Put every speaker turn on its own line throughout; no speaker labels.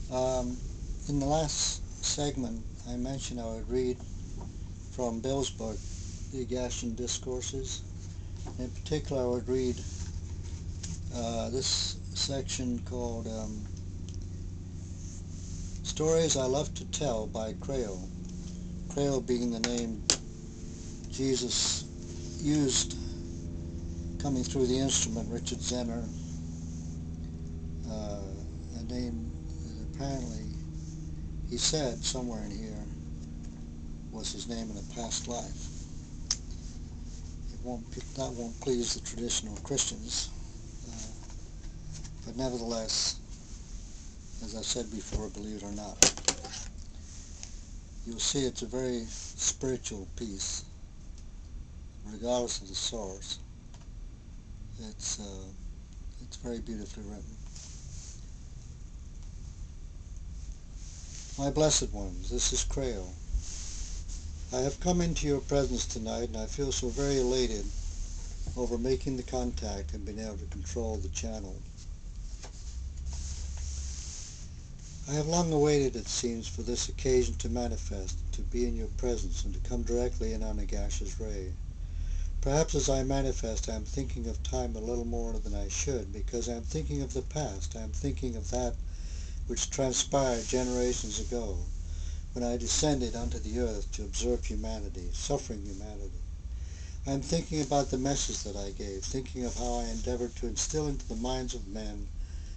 In the last segment, I mentioned I would read from Bill's book, The Agasian Discourses. In particular, I would read this section called Stories I Love to Tell by Creo. Creo being the name Jesus used coming through the instrument, Richard Zenner, a name that apparently he said somewhere in here was his name in a past life. That won't please the traditional Christians, but nevertheless, as I said before, believe it or not, you'll see it's a very spiritual piece, regardless of the source. It's very beautifully written. My blessed ones, this is Creo. I have come into your presence tonight, and I feel so very elated over making the contact and being able to control the channel. I have long awaited, it seems, for this occasion to manifest, to be in your presence, and to come directly in on Agasha's ray. Perhaps as I manifest, I am thinking of time a little more than I should, because I am thinking of the past. I am thinking of that which transpired generations ago, when I descended onto the earth to observe humanity, suffering humanity. I am thinking about the message that I gave, thinking of how I endeavored to instill into the minds of men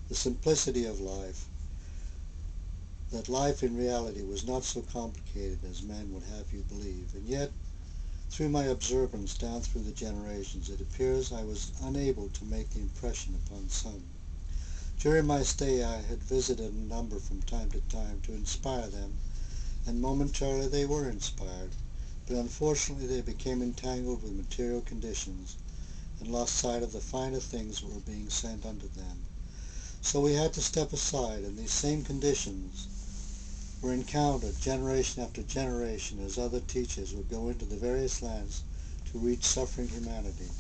the simplicity of life, that life in reality was not so complicated as men would have you believe. And yet, through my observance down through the generations, it appears I was unable to make the impression upon some. During my stay, I had visited a number from time to time to inspire them, and momentarily they were inspired, but unfortunately they became entangled with material conditions and lost sight of the finer things that were being sent unto them. So we had to step aside, and these same conditions were encountered generation after generation as other teachers would go into the various lands to reach suffering humanity.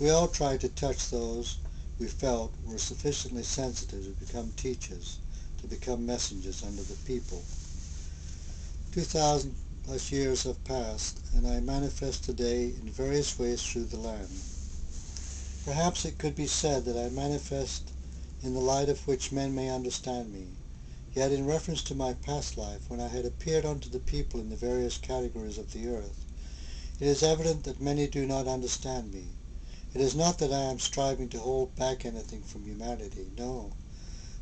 We all tried to touch those we felt were sufficiently sensitive to become teachers, to become messengers unto the people. 2,000 plus years have passed, and I manifest today in various ways through the land. Perhaps it could be said that I manifest in the light of which men may understand me. Yet in reference to my past life, when I had appeared unto the people in the various categories of the earth, it is evident that many do not understand me. It is not that I am striving to hold back anything from humanity, no.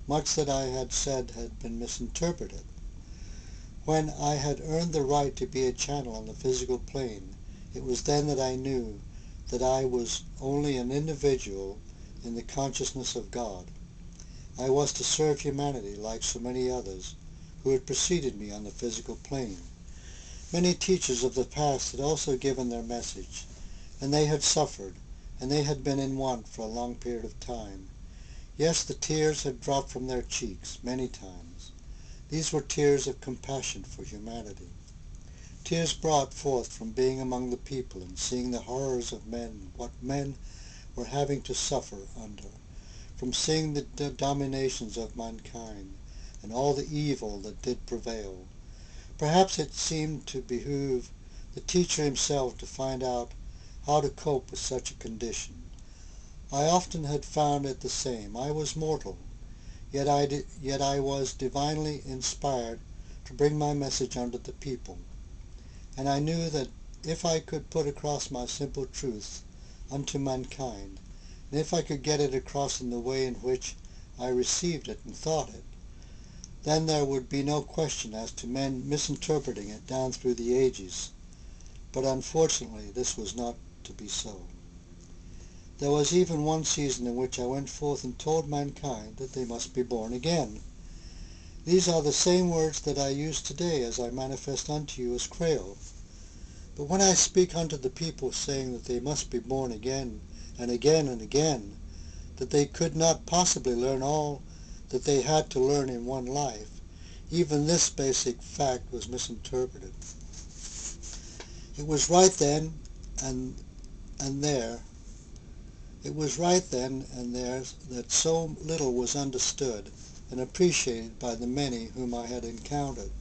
Much that I had said had been misinterpreted. When I had earned the right to be a channel on the physical plane, it was then that I knew that I was only an individual in the consciousness of God. I was to serve humanity like so many others who had preceded me on the physical plane. Many teachers of the past had also given their message, and they had suffered, and they had been in want for a long period of time. Yes, the tears had dropped from their cheeks many times. These were tears of compassion for humanity. Tears brought forth from being among the people and seeing the horrors of men, what men were having to suffer under, from seeing the dominations of mankind, and all the evil that did prevail. Perhaps it seemed to behoove the teacher himself to find out how to cope with such a condition. I often had found it the same. I was mortal, yet I was divinely inspired to bring my message unto the people. And I knew that if I could put across my simple truth unto mankind, and if I could get it across in the way in which I received it and thought it, then there would be no question as to men misinterpreting it down through the ages. But unfortunately, this was not to be so. There was even one season in which I went forth and told mankind that they must be born again. These are the same words that I use today as I manifest unto you as Creo. But when I speak unto the people saying that they must be born again and again and again, that they could not possibly learn all that they had to learn in one life, even this basic fact was misinterpreted. It was right then and there that so little was understood and appreciated by the many whom I had encountered.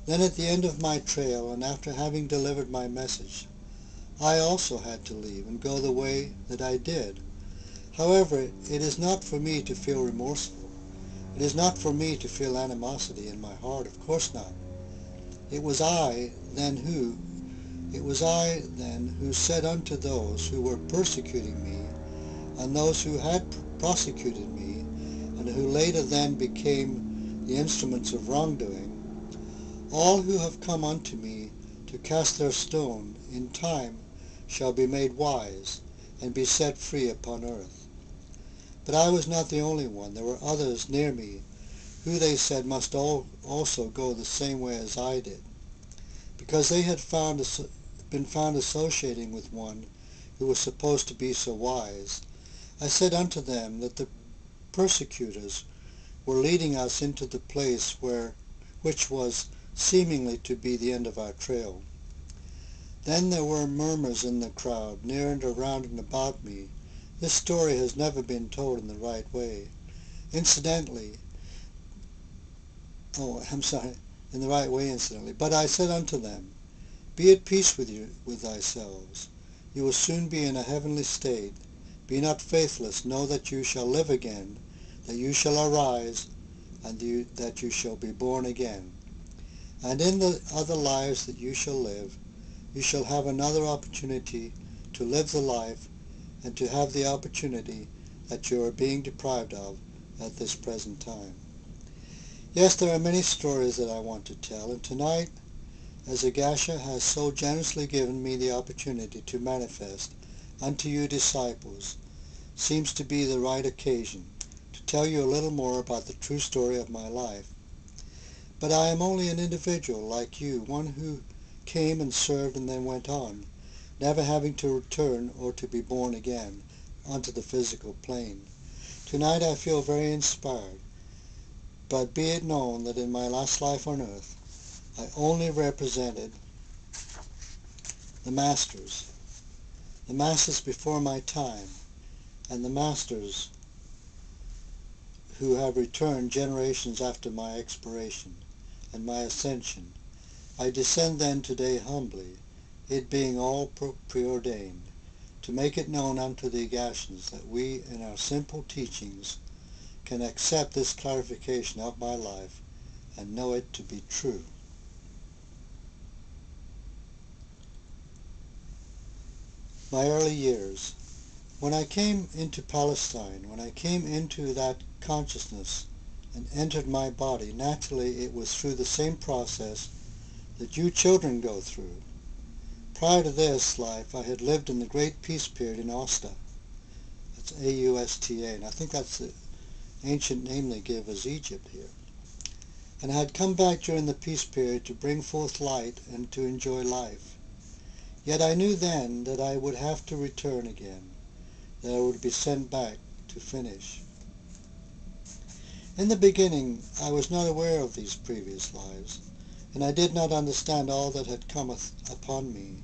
Then at the end of my trail, and after having delivered my message, I also had to leave and go the way that I did. However, it is not for me to feel remorseful. It is not for me to feel animosity in my heart, of course not. It was I then who said unto those who were persecuting me, and those who had prosecuted me, and who later then became the instruments of wrongdoing, all who have come unto me to cast their stone in time shall be made wise, and be set free upon earth. But I was not the only one. There were others near me, who they said must also go the same way as I did, because they had been found associating with one who was supposed to be so wise. I said unto them that the persecutors were leading us into the place which was seemingly to be the end of our trail. Then there were murmurs in the crowd, near and around and about me. This story has never been told in the right way. Incidentally, but I said unto them, Be at peace with thyselves. You will soon be in a heavenly state. Be not faithless. Know that you shall live again, that you shall arise, and that you shall be born again. And in the other lives that you shall live, you shall have another opportunity to live the life and to have the opportunity that you are being deprived of at this present time. Yes, there are many stories that I want to tell, and tonight, as Agasha has so generously given me the opportunity to manifest unto you disciples, seems to be the right occasion to tell you a little more about the true story of my life. But I am only an individual like you, one who came and served and then went on, never having to return or to be born again onto the physical plane. Tonight I feel very inspired, but be it known that in my last life on earth, I only represented the masters before my time, and the masters who have returned generations after my expiration and my ascension. I descend then today humbly, it being all preordained, to make it known unto the Agashans that we in our simple teachings can accept this clarification of my life and know it to be true. My early years. When I came into Palestine, when I came into that consciousness and entered my body, naturally it was through the same process that you children go through. Prior to this life, I had lived in the Great Peace Period in Austa. That's A-U-S-T-A, and I think that's the ancient name they give as Egypt here. And I had come back during the Peace Period to bring forth light and to enjoy life. Yet I knew then that I would have to return again, that I would be sent back to finish. In the beginning, I was not aware of these previous lives, and I did not understand all that had come upon me,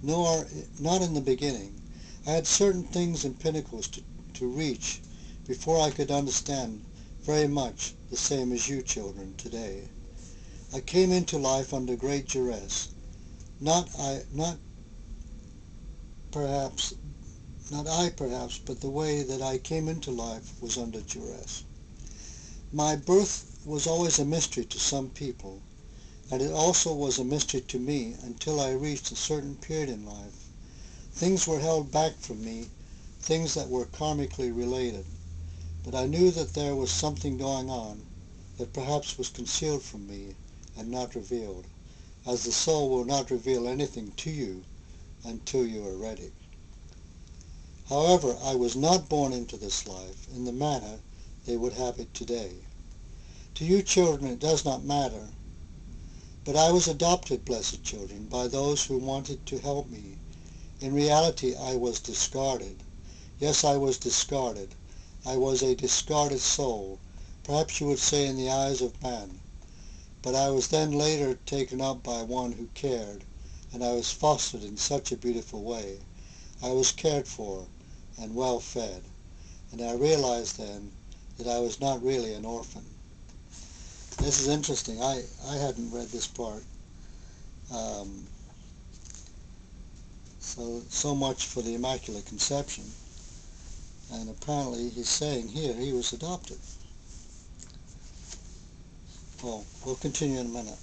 nor, not in the beginning. I had certain things and pinnacles to reach before I could understand very much the same as you children today. I came into life under great duress. Not I perhaps, but the way that I came into life was under duress. My birth was always a mystery to some people, and it also was a mystery to me until I reached a certain period in life. Things were held back from me, things that were karmically related, but I knew that there was something going on that perhaps was concealed from me and not revealed, as the soul will not reveal anything to you until you are ready. However, I was not born into this life in the manner they would have it today. To you children it does not matter, but I was adopted, blessed children, by those who wanted to help me. In reality I was discarded. Yes, I was discarded. I was a discarded soul, perhaps you would say in the eyes of man. But I was then later taken up by one who cared, and I was fostered in such a beautiful way. I was cared for and well fed, and I realized then that I was not really an orphan. This is interesting. I hadn't read this part. So much for the Immaculate Conception. And apparently he's saying here he was adopted. Well, we'll continue in a minute.